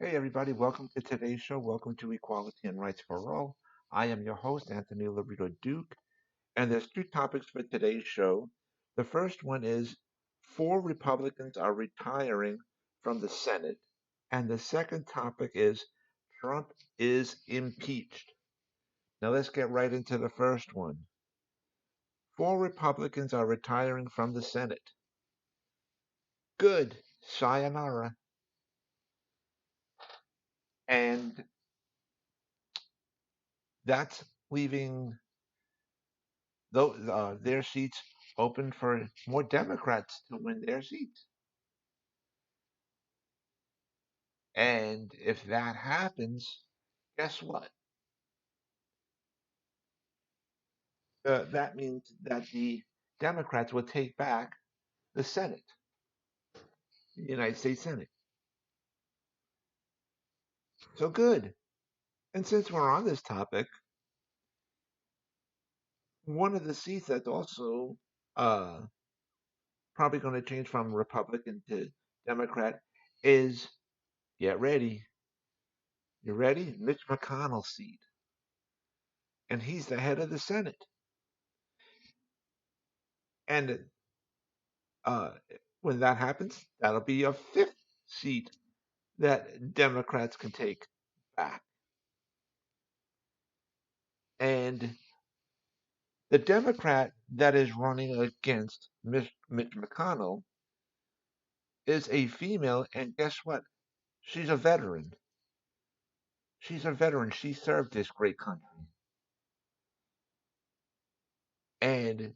Hey, everybody, welcome to today's show. Welcome to Equality and Rights for All. I am your host, Anthony Lorito-Duke, and there's two topics for today's show. The first one is four Republicans are retiring from the Senate, and the second topic is Trump is impeached. Now, let's get right into the first one. Four Republicans are retiring from the Senate. Good, sayonara. And that's leaving their seats open for more Democrats to win their seats. And if that happens, guess what? That means that the Democrats will take back the Senate, the United States Senate. So good. And since we're on this topic, one of the seats that's also uh, probably going to change from Republican to Democrat is, get ready, you ready? Mitch McConnell's seat. And he's the head of the Senate. And uh, when that happens, that'll be a fifth seat that Democrats can take back. And the Democrat that is running against Mitch McConnell is a female, and guess what? She's a veteran. She's a veteran. She served this great country. And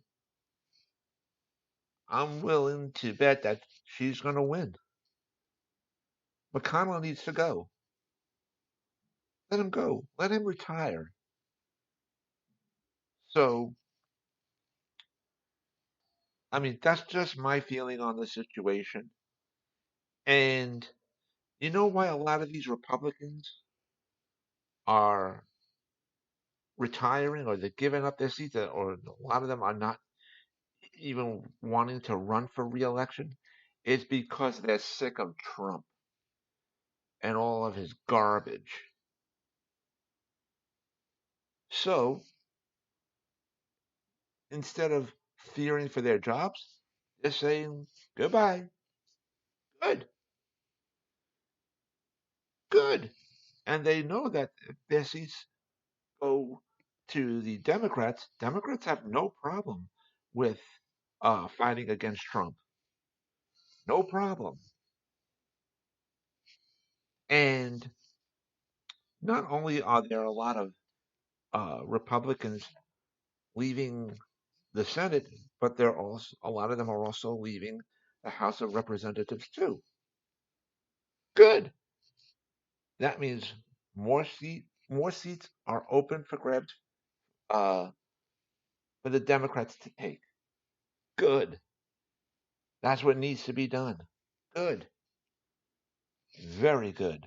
I'm willing to bet that she's going to win. McConnell needs to go. Let him go. Let him retire. So, I mean, that's just my feeling on the situation. And you know why a lot of these Republicans are retiring or they're giving up their seats, or a lot of them are not even wanting to run for reelection? It's because they're sick of Trump and all of his garbage. So instead of fearing for their jobs, they're saying goodbye. Good, good. And they know that if their seats go to the Democrats, Democrats have no problem with fighting against Trump. No problem. And not only are there a lot of Republicans leaving the Senate, but there are also a lot of them are also leaving the House of Representatives too. Good. That means more seats are open for grabs uh, for the Democrats to take. Good. That's what needs to be done. Good. Very good.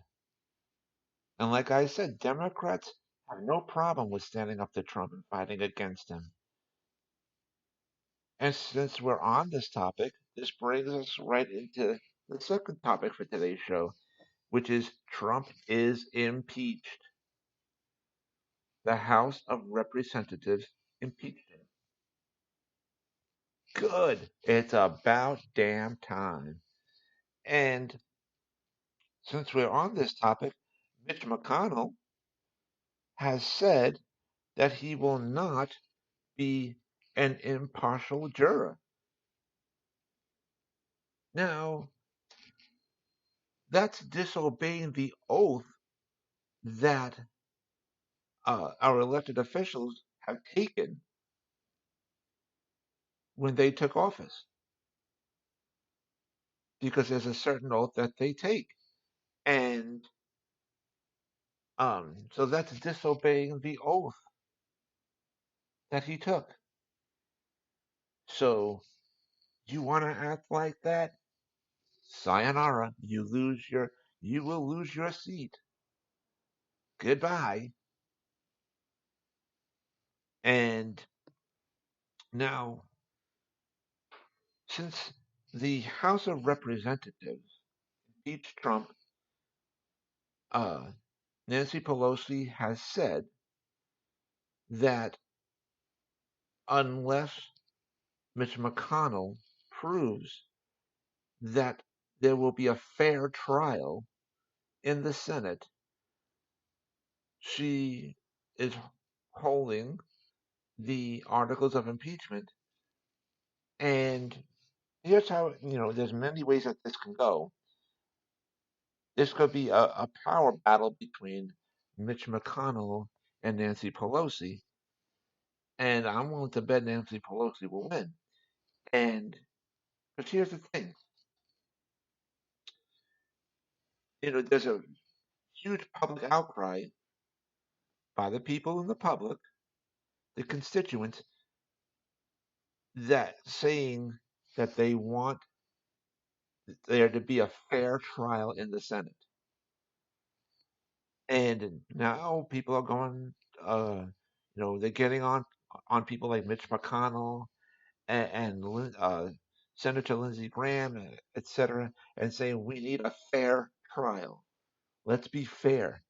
And like I said, Democrats have no problem with standing up to Trump and fighting against him. And since we're on this topic, this brings us right into the second topic for today's show, which is Trump is impeached. The House of Representatives impeached him. Good. It's about damn time. And since we're on this topic, Mitch McConnell has said that he will not be an impartial juror. Now, that's disobeying the oath that our elected officials have taken when they took office, because there's a certain oath that they take, and so that's disobeying the oath that he took. So you want to act like that? Sayonara, you will lose your seat. Goodbye. And now, since the House of Representatives impeached Trump uh, Nancy Pelosi has said that unless Mitch McConnell proves that there will be a fair trial in the Senate, she is holding the articles of impeachment. And here's how, there's many ways that this can go. This could be a power battle between Mitch McConnell and Nancy Pelosi. And I'm willing to bet Nancy Pelosi will win. And but here's the thing, there's a huge public outcry by the people in the public, the constituents, that saying that they want there to be a fair trial in the Senate. And now people are going, they're getting on people like Mitch McConnell and Senator Lindsey Graham, etc., and saying we need a fair trial. Let's be fair.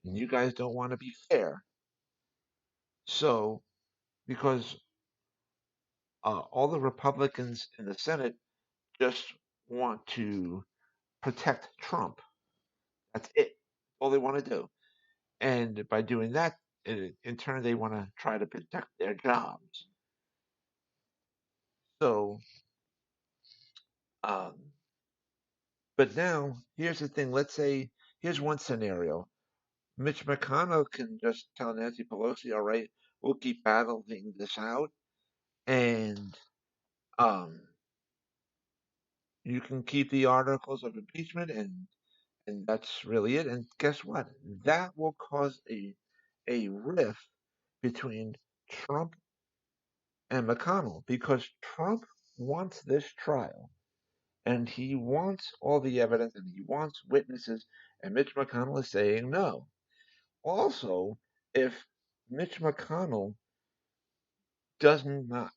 And you guys don't want to be fair. So, because all the Republicans in the Senate just want to protect Trump. That's it. All they want to do. And by doing that, in turn, they want to try to protect their jobs. So, um, but now, here's the thing. Let's say, here's one scenario. Mitch McConnell can just tell Nancy Pelosi, all right, we'll keep battling this out, and um, you can keep the articles of impeachment, and that's really it. And guess what? That will cause a rift between Trump and McConnell because Trump wants this trial and he wants all the evidence and he wants witnesses, and Mitch McConnell is saying no. Also, if Mitch McConnell does not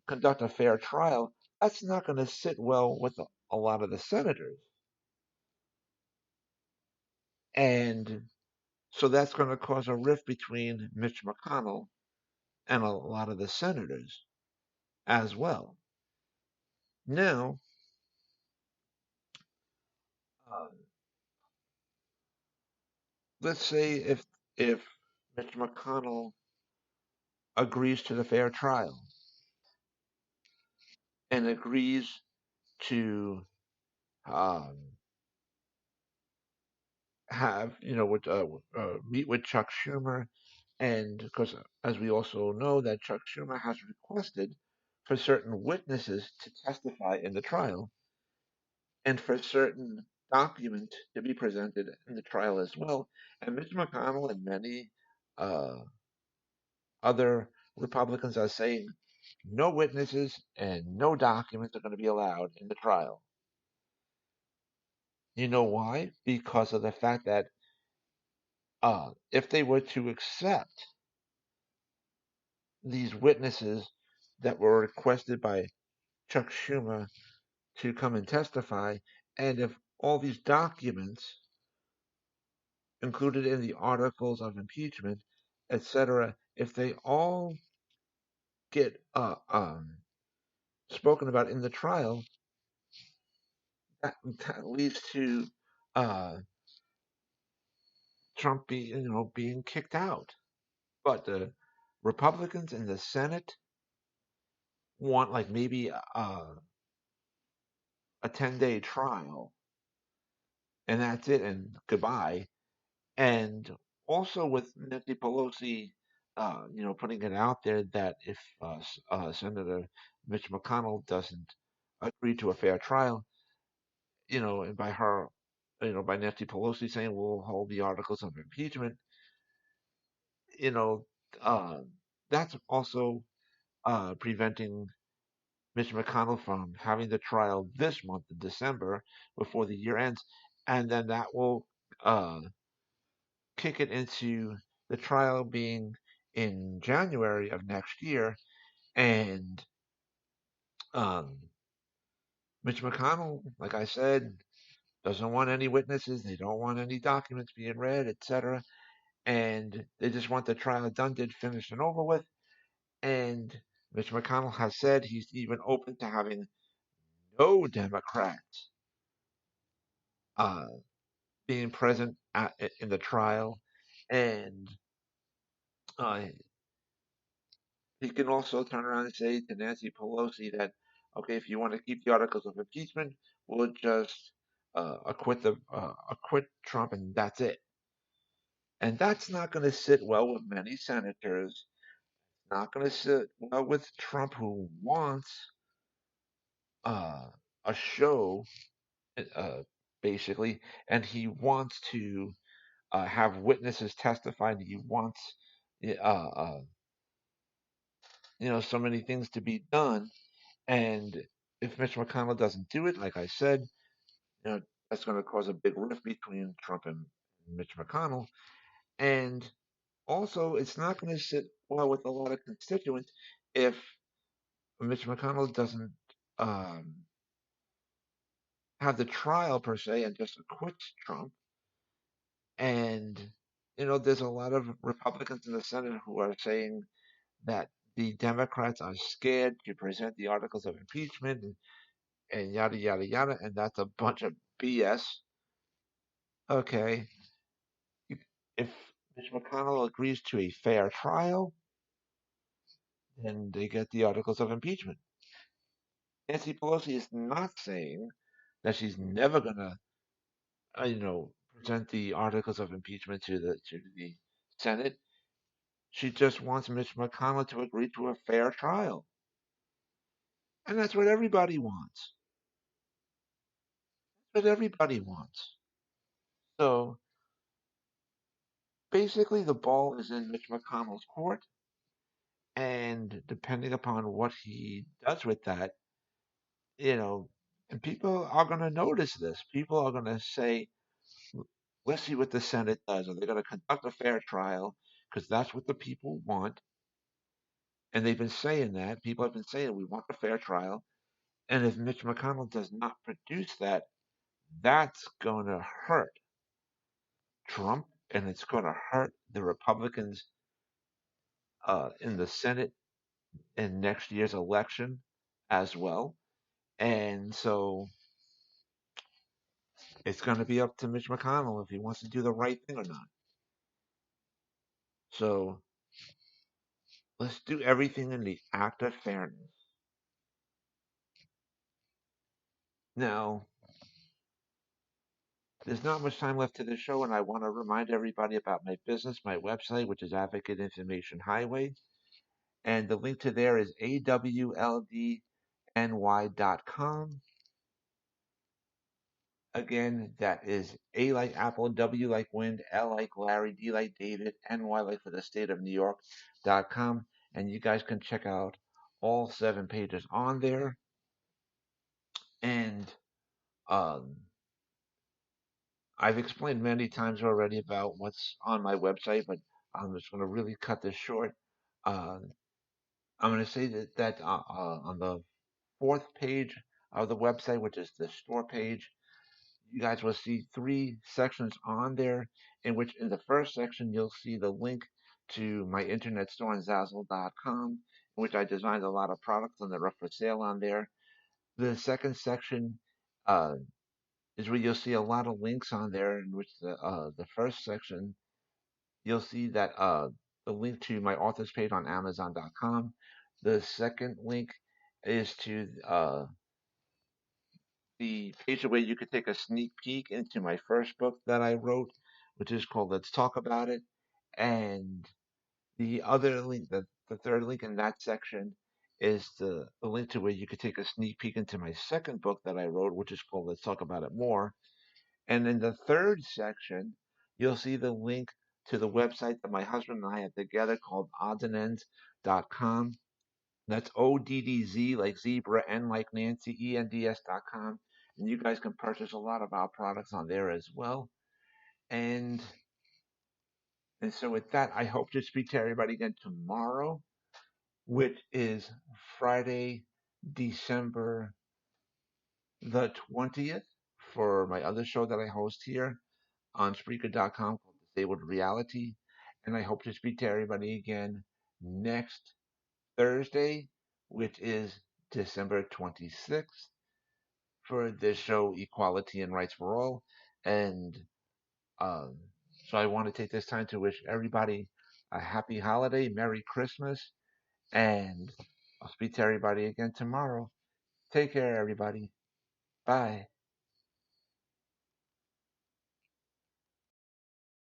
conduct a fair trial, that's not going to sit well with a lot of the senators, and so that's going to cause a rift between Mitch McConnell and a lot of the senators as well. Now, uh, let's say if Mitch McConnell agrees to the fair trial and agrees to um, have meet with Chuck Schumer, and because as we also know that Chuck Schumer has requested for certain witnesses to testify in the trial and for certain documents to be presented in the trial as well. And Mitch McConnell and many uh, other Republicans are saying no witnesses and no documents are going to be allowed in the trial. You know why? Because of the fact that if they were to accept these witnesses that were requested by Chuck Schumer to come and testify, and if all these documents included in the articles of impeachment, etc., if they all get spoken about in the trial, that leads to uh, Trump being kicked out. But the Republicans in the Senate want like maybe a 10-day trial, and that's it, and goodbye. And also with Nancy Pelosi, putting it out there that if Senator Mitch McConnell doesn't agree to a fair trial, and by her, by Nancy Pelosi saying we'll hold the articles of impeachment, you know, uh, that's also preventing Mitch McConnell from having the trial this month in December before the year ends, and then that will uh, kick it into the trial being in January of next year. And um, Mitch McConnell, like I said, doesn't want any witnesses. They don't want any documents being read, etc. And they just want the trial done, did, finished, and over with. And Mitch McConnell has said he's even open to having no Democrats uh, being present in the trial. And uh, he can also turn around and say to Nancy Pelosi that, okay, if you want to keep the articles of impeachment, we'll just acquit Trump, and that's it. And that's not going to sit well with many senators. Not going to sit well with Trump, who wants uh, a show, uh, basically, and he wants to have witnesses testify. And he wants, so many things to be done. And if Mitch McConnell doesn't do it, like I said, that's going to cause a big rift between Trump and Mitch McConnell. And also, it's not going to sit well with a lot of constituents if Mitch McConnell doesn't um, have the trial per se and just acquits Trump. And there's a lot of Republicans in the Senate who are saying that the Democrats are scared to present the articles of impeachment, and yada yada yada, and that's a bunch of BS. Okay, if Mitch McConnell agrees to a fair trial, then they get the articles of impeachment. Nancy Pelosi is not saying that she's never gonna, present the articles of impeachment to the Senate. She just wants Mitch McConnell to agree to a fair trial, and that's what everybody wants. That's what everybody wants. So basically, the ball is in Mitch McConnell's court, and depending upon what he does with that, you know, and people are going to notice this. People are going to say, let's see what the Senate does. Are they going to conduct a fair trial? Because that's what the people want. And they've been saying that. People have been saying, we want a fair trial. And if Mitch McConnell does not produce that, that's going to hurt Trump, and it's going to hurt the Republicans in the Senate in next year's election as well. And so it's going to be up to Mitch McConnell if he wants to do the right thing or not. So let's do everything in the act of fairness. Now, there's not much time left to the show, and I want to remind everybody about my business, my website, which is Advocate Information Highway. And the link to there is awldny.com. Again, that is A like Apple, W like Wind, L like Larry, D like David, NY like for the state of New York.com. And you guys can check out all 7 pages on there. And um, I've explained many times already about what's on my website, but I'm just going to really cut this short. Uh, I'm going to say that on the 4th page of the website, which is the store page, you guys will see 3 sections on there, in which in the first section you'll see the link to my internet store on Zazzle.com, in which I designed a lot of products and they're up for sale on there. The second section uh, is where you'll see a lot of links on there, in which the first section you'll see that the link to my author's page on Amazon.com. The second link is to the page where you could take a sneak peek into my first book that I wrote, which is called Let's Talk About It. And the other link, the third link in that section, is the link to where you could take a sneak peek into my second book that I wrote, which is called Let's Talk About It More. And in the third section, you'll see the link to the website that my husband and I have together called oddsandends.com. That's ODDZ like zebra, N like Nancy, ENDS.com. And you guys can purchase a lot of our products on there as well. And so with that, I hope to speak to everybody again tomorrow, which is Friday, December the 20th. for my other show that I host here on Spreaker.com called Disabled Reality. And I hope to speak to everybody again next Thursday, which is December 26th, for this show, Equality and Rights for All. And um, so I want to take this time to wish everybody a happy holiday, Merry Christmas, and I'll speak to everybody again tomorrow. Take care, everybody. Bye.